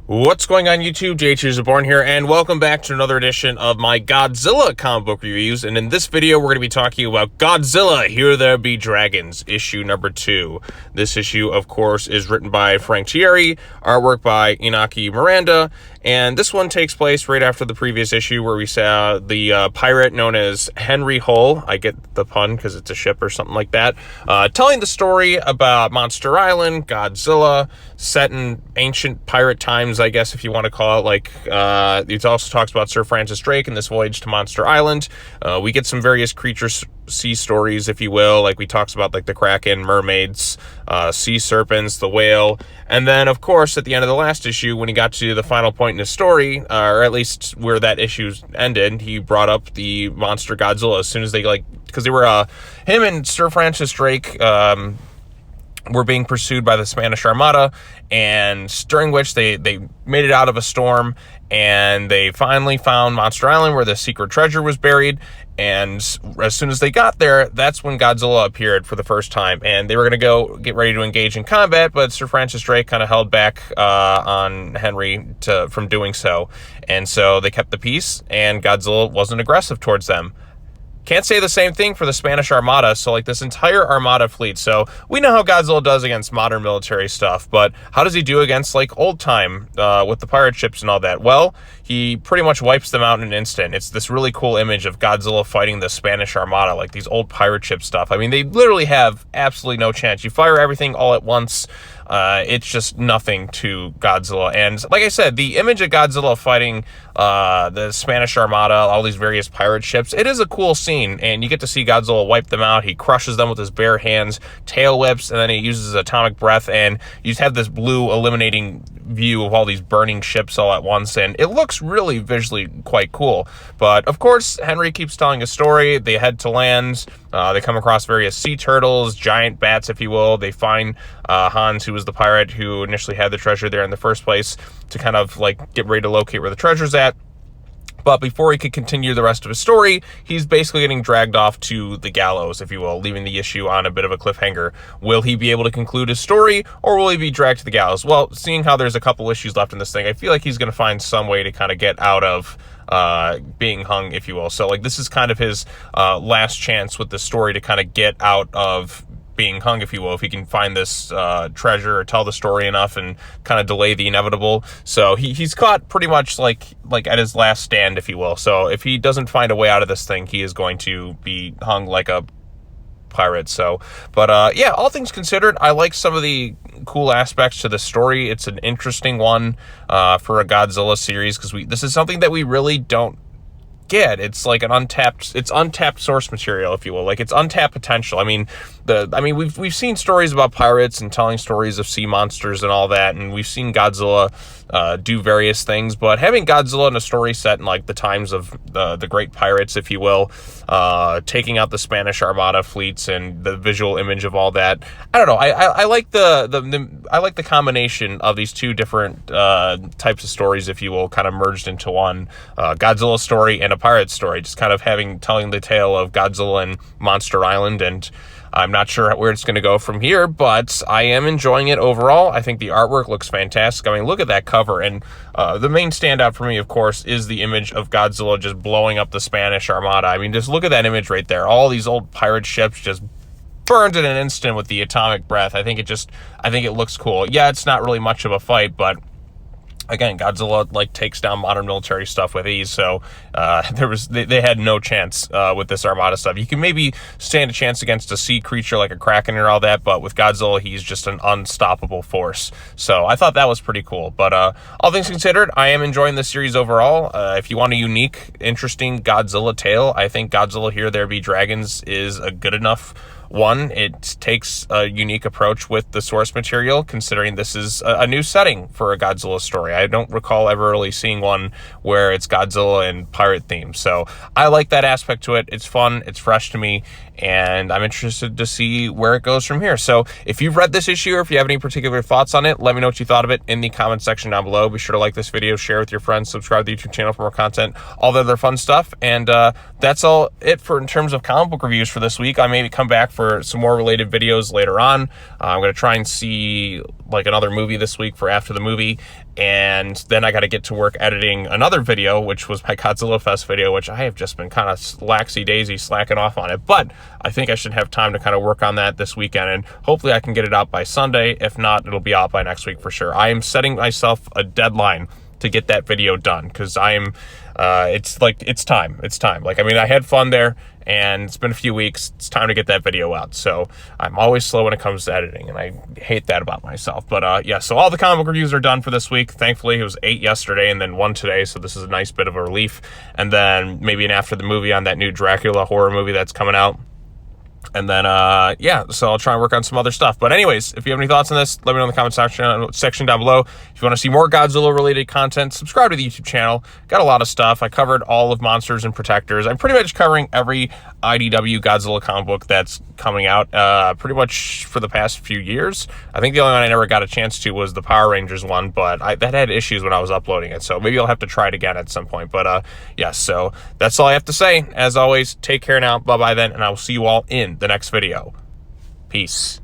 What's going on YouTube? JHUSborn here, and welcome back to another edition of my Godzilla comic book reviews. And in this video, we're going to be talking about Godzilla, Here There Be Dragons, issue number 2. This issue, of course, is written by Frank Tieri, artwork by Inaki Miranda, and this one takes place right after the previous issue where we saw the pirate known as Henry Hull, I get the pun because it's a ship or something like that, telling the story about Monster Island, Godzilla, set in ancient pirate times, I guess, if you want to call it. Like, it also talks about Sir Francis Drake and this voyage to Monster Island. We get some various creatures, sea stories, if you will. Like, we talks about, like, the Kraken, mermaids, sea serpents, the whale. And then, of course, at the end of the last issue, when he got to the final point in his story, or at least where that issue ended, he brought up the monster Godzilla as soon as they, like, because they were, him and Sir Francis Drake, were being pursued by the Spanish Armada, and during which they made it out of a storm, and they finally found Monster Island where the secret treasure was buried. And as soon as they got there, that's when Godzilla appeared for the first time, and they were going to go get ready to engage in combat, but Sir Francis Drake kind of held back on Henry from doing so, and so they kept the peace, and Godzilla wasn't aggressive towards them. Can't say the same thing for the Spanish Armada, so like this entire Armada fleet. So we know how Godzilla does against modern military stuff, but how does he do against like old time with the pirate ships and all that? Well, he pretty much wipes them out in an instant. It's this really cool image of Godzilla fighting the Spanish Armada, like these old pirate ship stuff. I mean, they literally have absolutely no chance. You fire everything all at once. It's just nothing to Godzilla. And like I said, the image of Godzilla fighting the Spanish Armada, all these various pirate ships, it is a cool scene, and you get to see Godzilla wipe them out. He crushes them with his bare hands, tail whips, and then he uses his atomic breath, and you just have this blue illuminating view of all these burning ships all at once, and it looks really visually quite cool. But of course, Henry keeps telling a story. They head to land. They come across various sea turtles, giant bats, if you will. They find Hans, who was the pirate who initially had the treasure there in the first place, to kind of like get ready to locate where the treasure's at. But before he could continue the rest of his story, he's basically getting dragged off to the gallows, if you will, leaving the issue on a bit of a cliffhanger. Will he be able to conclude his story, or will he be dragged to the gallows? Well, seeing how there's a couple issues left in this thing, I feel like he's going to find some way to kind of get out of being hung, if you will. So, like, this is kind of his last chance with the story to kind of get out of being hung, if you will, if he can find this treasure or tell the story enough and kind of delay the inevitable. So he's caught pretty much like at his last stand, if you will. So if he doesn't find a way out of this thing, he is going to be hung like a pirate. So, but yeah, all things considered, I like some of the cool aspects to the story. It's an interesting one for a Godzilla series, because this is something that we really don't get. It's like untapped source material, if you will. Like, it's untapped potential. I mean, we've seen stories about pirates and telling stories of sea monsters and all that, and we've seen Godzilla do various things, but having Godzilla in a story set in like the times of the great pirates, if you will, taking out the Spanish Armada fleets and the visual image of all that, I don't know. I like I like the combination of these two different types of stories, if you will, kind of merged into one Godzilla story and a pirate story. Just kind of telling the tale of Godzilla and Monster Island, and I'm not sure where it's going to go from here, but I am enjoying it overall. I think the artwork looks fantastic. I mean, look at that cover, and the main standout for me, of course, is the image of Godzilla just blowing up the Spanish Armada. I mean, just look at that image right there. All these old pirate ships just burned in an instant with the atomic breath. I think it looks cool. Yeah, it's not really much of a fight, but again, Godzilla like takes down modern military stuff with ease, so they had no chance with this Armada stuff. You can maybe stand a chance against a sea creature like a Kraken or all that, but with Godzilla, he's just an unstoppable force. So I thought that was pretty cool. But all things considered, I am enjoying this series overall. If you want a unique, interesting Godzilla tale, I think Godzilla Here There Be Dragons is a good enough one. It takes a unique approach with the source material, considering this is a new setting for a Godzilla story. I don't recall ever really seeing one where it's Godzilla and pirate themed. So I like that aspect to it. It's fun, it's fresh to me, and I'm interested to see where it goes from here. So if you've read this issue or if you have any particular thoughts on it, let me know what you thought of it in the comment section down below. Be sure to like this video, share with your friends, subscribe to the YouTube channel for more content, all the other fun stuff. And that's all it for in terms of comic book reviews for this week. I may come back for some more related videos later on. I'm going to try and see like another movie this week for after the movie, and then I got to get to work editing another video, which was my Godzilla Fest video, which I have just been kind of laxy-daisy slacking off on it, but I think I should have time to kind of work on that this weekend, and hopefully I can get it out by Sunday. If not, it'll be out by next week for sure. I am setting myself a deadline to get that video done, because it's time. Like, I mean, I had fun there, and it's been a few weeks. It's time to get that video out. So I'm always slow when it comes to editing, and I hate that about myself. But yeah, so all the comic book reviews are done for this week. Thankfully, it was 8 yesterday and then 1 today, so this is a nice bit of a relief. And then maybe an after the movie on that new Dracula horror movie that's coming out. And then, yeah, so I'll try and work on some other stuff. But anyways, if you have any thoughts on this, let me know in the comment section down below. If you want to see more Godzilla-related content, subscribe to the YouTube channel. Got a lot of stuff. I covered all of Monsters and Protectors. I'm pretty much covering every IDW Godzilla comic book that's coming out pretty much for the past few years. I think the only one I never got a chance to was the Power Rangers one, but that had issues when I was uploading it. So maybe I'll have to try it again at some point. But, yeah, so that's all I have to say. As always, take care now. Bye-bye then, and I will see you all in the next video. Peace.